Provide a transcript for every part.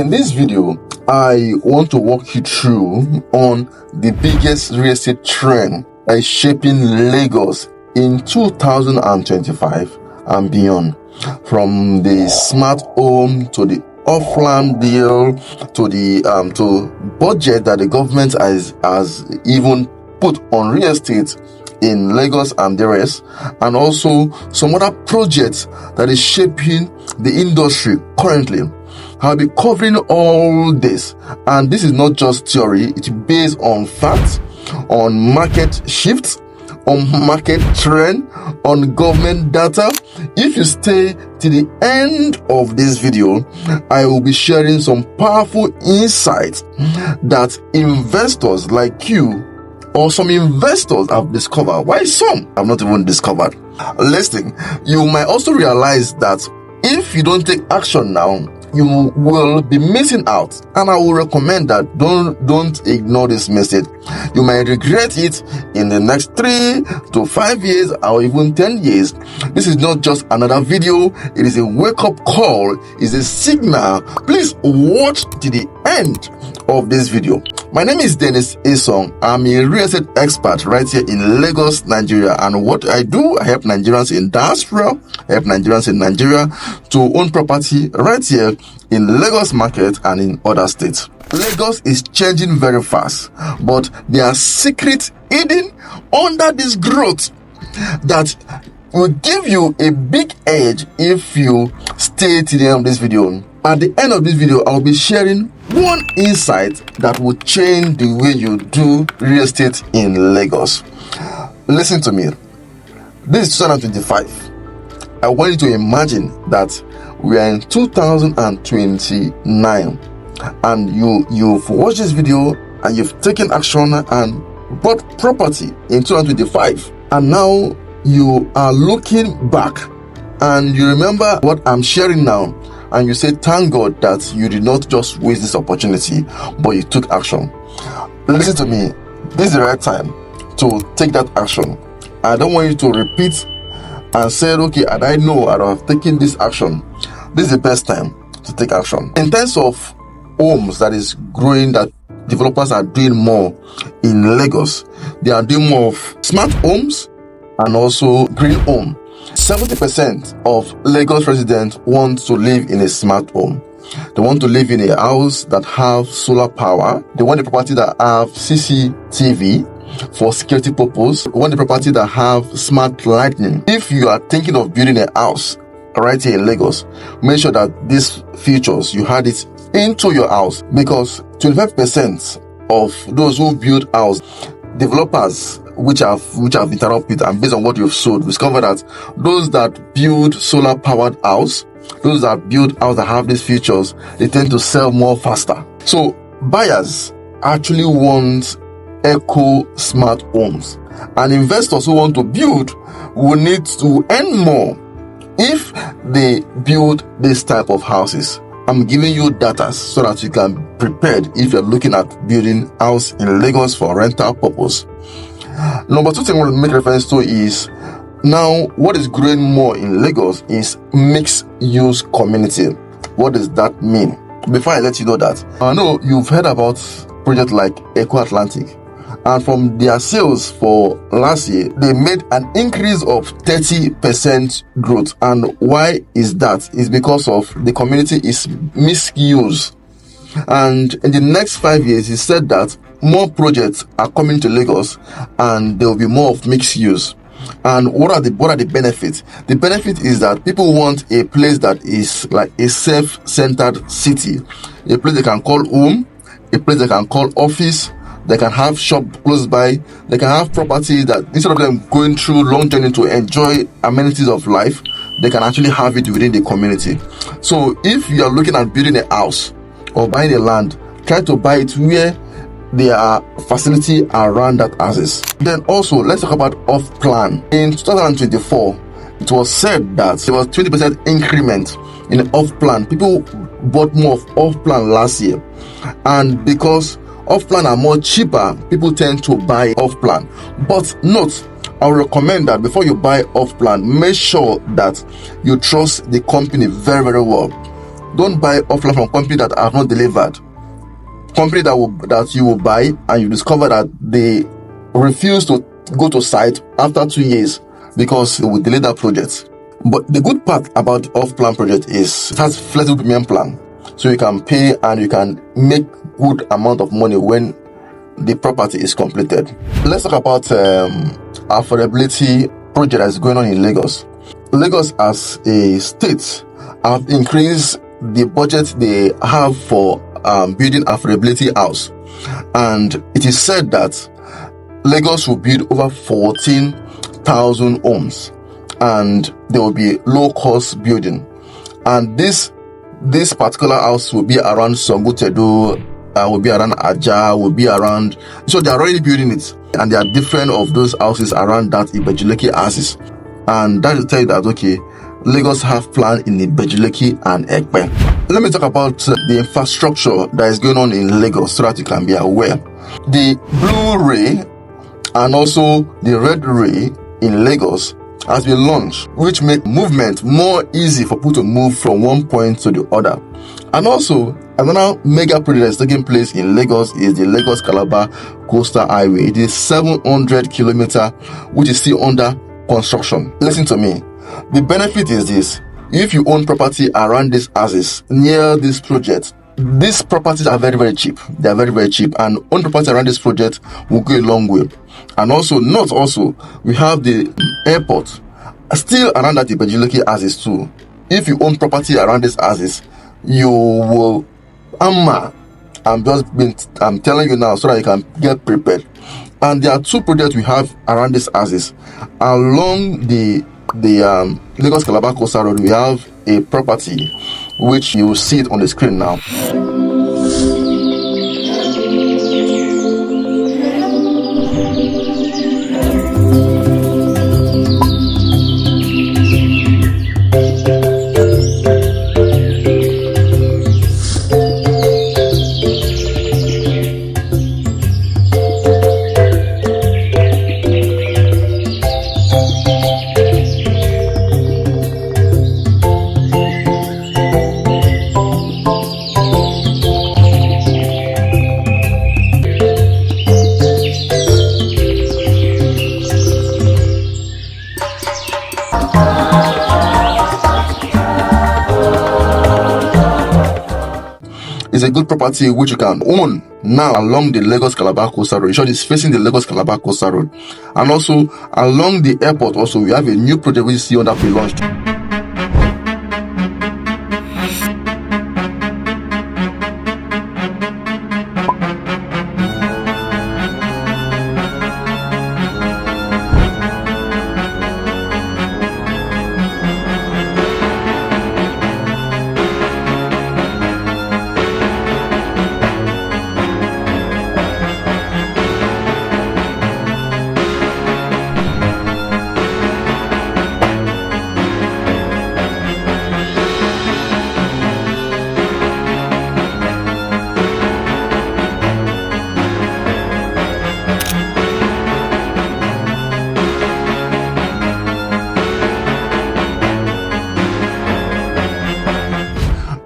In this video, I want to walk you through on the biggest real estate trend that is shaping Lagos in 2025 and beyond. From the smart home to the off-land deal to the to budget that the government has even put on real estate in Lagos and the rest, and also some other projects that is shaping the industry currently. I'll be covering all this, and this is not just theory. It's based on facts, on market shifts, on market trend, on government data. If you stay to the end of this video, I will be sharing some powerful insights that investors like you or some investors have discovered, while some have not even discovered. Listen, you might also realize that if you don't take action now, you will be missing out, and I will recommend that don't ignore this message. You might regret it in the next 3 to 5 years or even 10 years. This is not just another video, it is a wake-up call, it's a signal. Please watch to the end of this video. My name is Dennis Esong. I'm a real estate expert right here in Lagos, Nigeria, and what I do, I help Nigerians in diaspora, help Nigerians in Nigeria to own property right here in Lagos market and in other states. Lagos is changing very fast, but there are secrets hidden under this growth that will give you a big edge if you stay to the end of this video. At the end of this video, I'll be sharing one insight that will change the way you do real estate in Lagos. Listen to me. This is 2025. I want you to imagine that we are in 2029 and you've watched this video and you've taken action and bought property in 2025, and now you are looking back and you remember what I'm sharing now, and you say thank God that you did not just waste this opportunity, but you took action. Listen to me, this is the right time to take that action. I don't want you to repeat and say, okay, and I know I have taken this action. This is the best time to take action. In terms of homes that is growing, that developers are doing more in Lagos, they are doing more of smart homes and also green home. 70% of Lagos residents want to live in a smart home. They want to live in a house that have solar power. They want a property that have CCTV for security purpose. They want a property that have smart lighting. If you are thinking of building a house right here in Lagos, make sure that these features, you had it into your house, because 25% of those who build house, developers which have interrupted, and based on what you've sold, discover that those that build solar powered house, those that build house that have these features, they tend to sell more faster. So buyers actually want eco smart homes, and investors who want to build will need to earn more if they build this type of houses. I'm giving you data so that you can be prepared if you're looking at building house in Lagos for rental purpose. Number 2 thing I want to make reference to is, now what is growing more in Lagos is mixed use community. What does that mean? Before I let you know that, I know you've heard about projects like Eko Atlantic, and from their sales for last year, they made an increase of 30% growth. And why is that? It's because of the community is mixed use. And in the next 5 years, he said that more projects are coming to Lagos and there will be more of mixed use. And what are the benefits? The benefit is that people want a place that is like a self-centered city, a place they can call home, a place they can call office. They can have shop close by. They can have property that instead of them going through long journey to enjoy amenities of life, they can actually have it within the community. So if you are looking at building a house or buying a land, try to buy it where there are facility around that houses. Then also, let's talk about off-plan. In 2024, it was said that there was 20% increment in off-plan. People bought more of off-plan last year, and because off-plan are more cheaper, people tend to buy off-plan. But note, I would recommend that before you buy off-plan, make sure that you trust the company very, very well. Don't buy offline from companies that have not delivered. Company that you will buy and you discover that they refuse to go to site after 2 years because they will delay that project. But the good part about off-plan project is it has flexible payment plan, so you can pay and you can make good amount of money when the property is completed. Let's talk about affordability project that's going on in Lagos. Lagos as a state have increased the budget they have for building affordability house, and it is said that Lagos will build over 14,000 homes, and there will be low cost building. And this particular house will be around Songutedo, will be around Aja, will be around. So they are already building it, and there are different of those houses around that Ibejuleki houses, and that will tell you that okay, Lagos have plan in Ibejuleki and Ekpe. Let me talk about the infrastructure that is going on in Lagos so that you can be aware. The blue ray and also the red ray in Lagos has been launched, which make movement more easy for people to move from one point to the other. And also, another mega project that's taking place in Lagos is the Lagos-Calabar Coastal Highway. It is 700 kilometers, which is still under construction. Listen to me. The benefit is this: if you own property around these houses near this project, these properties are very, very cheap. They are very, very cheap, and own property around this project will go a long way. And also, we have the airport still around that Ibejuleki houses too. If you own property around these houses, you will I'm telling you now so that you can get prepared. And there are two projects we have around these houses. Along the Lagos-Calabar Coastal Road, we have a property which you will see it on the screen now. It's a good property which you can own now along the Lagos-Calabar Coastal Road. In short, it's facing the Lagos-Calabar Coastal Road. And also along the airport also, we have a new project which is still under pre-launch.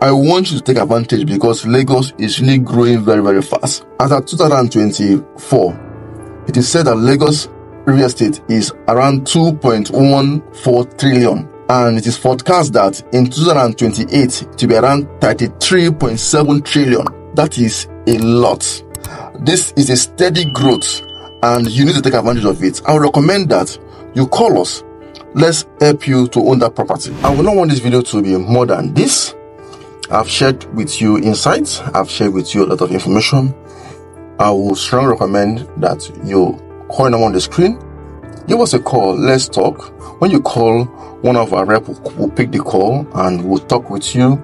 I want you to take advantage because Lagos is really growing very, very fast. As of 2024, it is said that Lagos real estate is around 2.14 trillion. And it is forecast that in 2028 to be around 33.7 trillion. That is a lot. This is a steady growth and you need to take advantage of it. I would recommend that you call us. Let's help you to own that property. I would not want this video to be more than this. I've shared with you insights. I've shared with you a lot of information. I will strongly recommend that you call number on the screen. Give us a call. Let's talk. When you call, one of our rep will pick the call and we'll talk with you.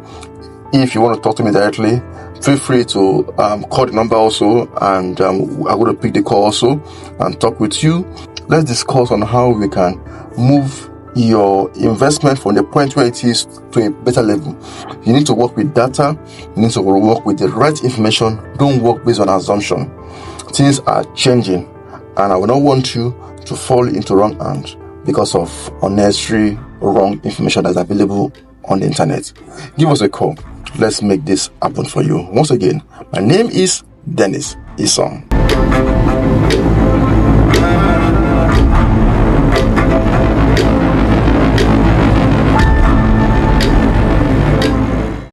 If you want to talk to me directly, feel free to call the number also, and I'm going to pick the call also and talk with you. Let's discuss on how we can move your investment from the point where it is to a better level. You need to work with data. You need to work with the right information. Don't work based on assumption. Things are changing, and I will not want you to fall into wrong hands because of unnecessary wrong information that's available on the internet. Give us a call let's make this happen for you. Once again, my name is Dennis Isong.